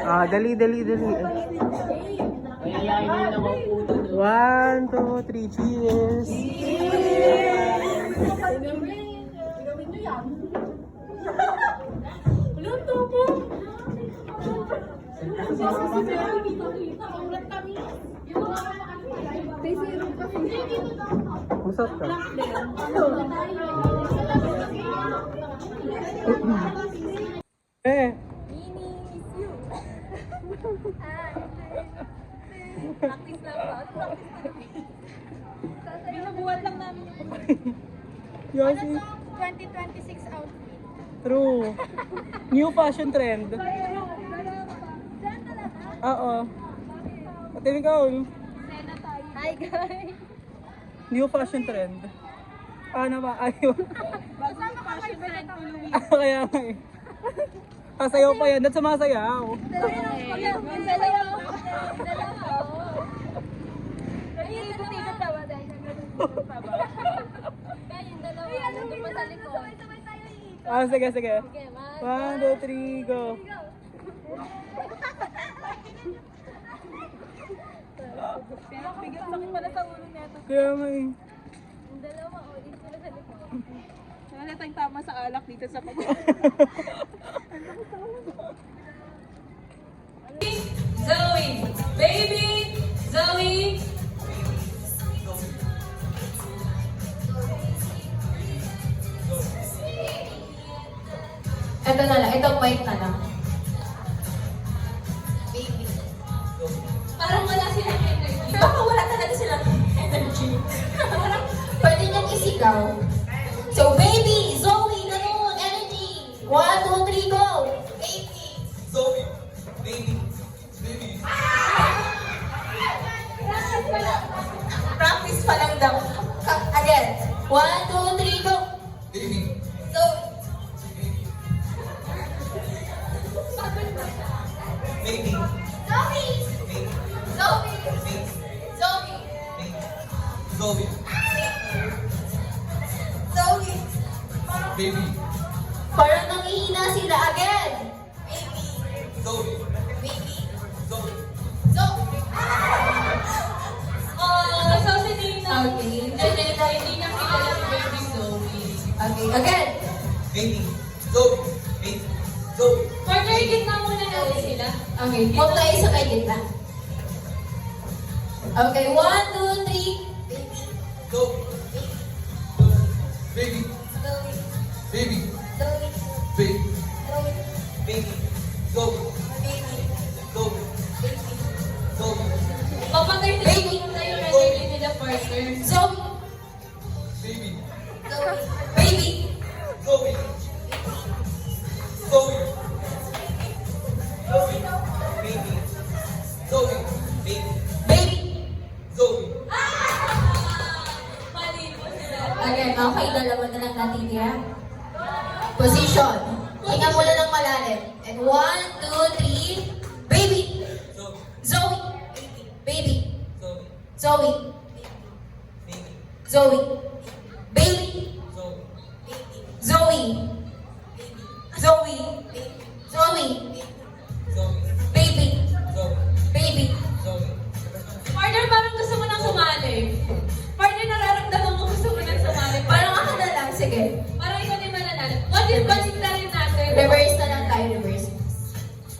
Dali. Mayayain na ako puto. 1, 2, 3, cheers! Masarap ka? Practice lang ba? Binabuhat lang namin yung Yossi. 2026 outfit. True. New fashion trend. Diyan talaga? Oo. Pati ikaw. Hi guys! New fashion trend. Ano ba? Ayaw. Kasama ka fashion trend ko, Louie. Kaya nga eh. Sasayaw pa yan. That's sumasayaw. Sige. 1, 2, 3, go. Bigyan sakit pala sa ulo nito. Kaya nga eh. Yung dalawa, dito sila sa likod. Wala tayong tama sa alak dito sa pag- Zoe! Baby! Zoe! Ito na lang, itong white na lang. Baby. Parang wala silang energy. Baka wala talaga silang energy. Parang pwede niyang isigaw. So baby, Zoe, ganun, energy. 1, 2, 3, go! Baby! Zoe, baby. Practice pa lang daw. Again. 1, 2, 3, go! Baby. Zoe! Baby. Zoe! Zoe! Zoe! Zoe. Zoe! Baby. Parang nangihina sila again. Baby! Zoe. Baby! Zoe. Zoe! So si Dina, Okay. hindi niya kilala si Baby Zoe. Okay, again. Baby. Zoe. Baby. Zoe. Partner, gitna muna natin sila. Okay, huwag tayo sa may gitna. Okay, 1, 2, 3. Baby! Zoe. Baby. Zoe! Baby. Zoe! Baby. Zoe! Baby. Zoe. Baby! Zoe. Baby! Zoe. Papatay na yung energy nila, partner. Zoe! Baby. Zoe! Baby! Zoe. Zoe. Zoe. Baby. Zoe. Baby. Baby! Zoe. Mali po sila. Again, okay, dalawa na lang natitira. Position. Hinga muna ng malalim. And 1, 2, 3. Baby! Zoe. Zoe! Baby! Zoe. Zoe! Baby. Zoe! Baby! Zoe. Zoe! Zoe! Zoe! Zoe. Baby! Zoe. Baby! Zoe. Partner, parang gusto mo nang sumali. Partner, nararamdaman mo gusto mo nang sumali. Parang ako na lang, sige. Parang ikaw din mananalo. What if balik na rin natin? Reverse na lang tayo, reverse.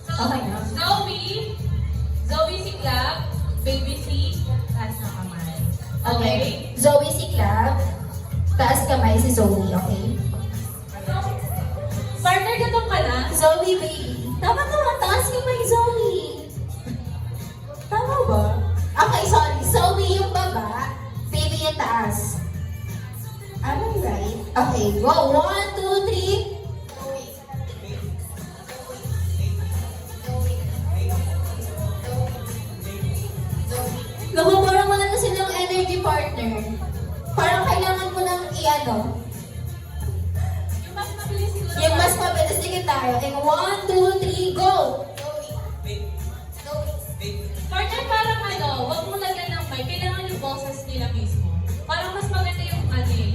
So, Okay na. Zoe si Clap, Baby si taas na kamay. Okay. Zoe si Clap. Taas kamay si Zoe, okay? Partner, ganun ka na? Zoe, baby. Tama. Taas kamay, Zoe. Tama ba? Okay, sorry. Zoe yung baba. Baby yung taas. Am I right? Okay, go. 1, 2, 3. Naku, parang wala na silang energy partner. Parang kailangan mo nang i-ano. Yung mas mabilis siguro. Yung mas mabilis, sige tayo. And 1, 2, 3, go! Partner, parang wag mo lagyan ng mic. Kailangan yung boses nila mismo. Parang mas maganda yung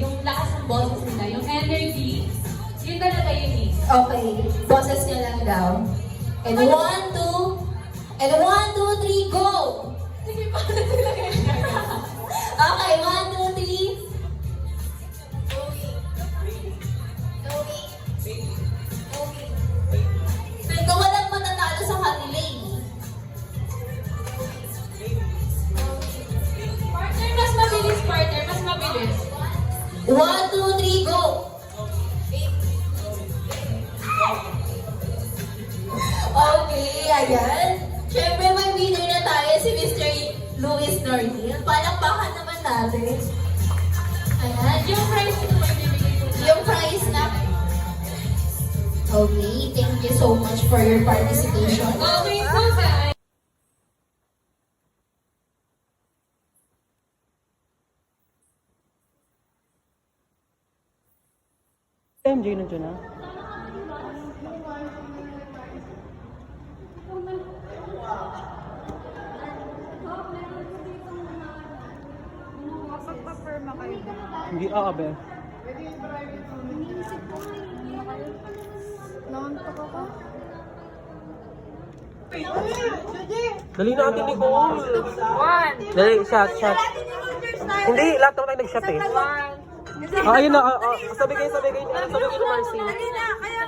yung lakas ng boses nila, yung energy. Yun talaga yun eh. Okay, boses niya lang daw. And 1, 2, And 1, 2, 3, go! Sige, paano sila ganyan? Okay, 1, 2, 3. Pero walang matatalo sa kanila eh. Partner, mas mabilis, partner. Mas mabilis. 1, 2, 3, go! Okay, ayan. Siyempre may winner na tayo si Mr. Luis Nornil. Palakpakan naman natin. Ayan. Yung prize ko may bibigay ko. Yung prize na... Okay, thank you so much for your participation. Okay, so guys. MJ na dyan ah. Pagpa-perma kayo. Hindi abe. Nangantok ako. Dali na atin, Nicole. Dali, shot. Hindi, lahat naman tayo nag-shot eh. Ayun na, sabi kayo ni Marcy.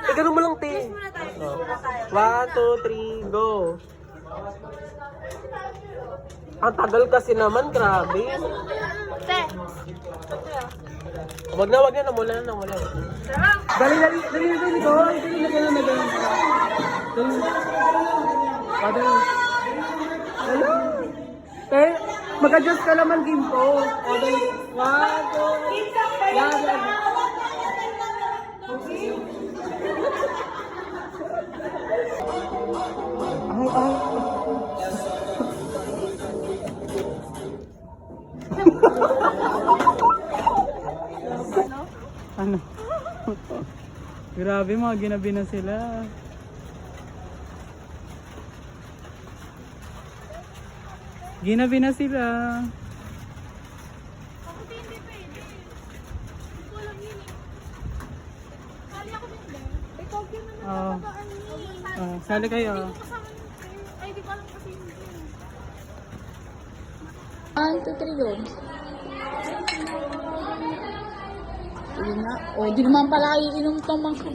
Eh, ganun mo lang, te. 1, 2, 3, go. Ang tagal kasi naman, grabe. Wag na, namula na. Dali, go. Dali. Hello. Te, mag-adjust ka naman, Gimpo. O, dali. 1, 2, yan. Ano? Grabe, mga ginabi na sila. Ginabi na sila. Sali kayo. Ay, di ko alam kasi hindi. 1, 2, 3, go. Sige nga. O, di naman pala iinom tong mga...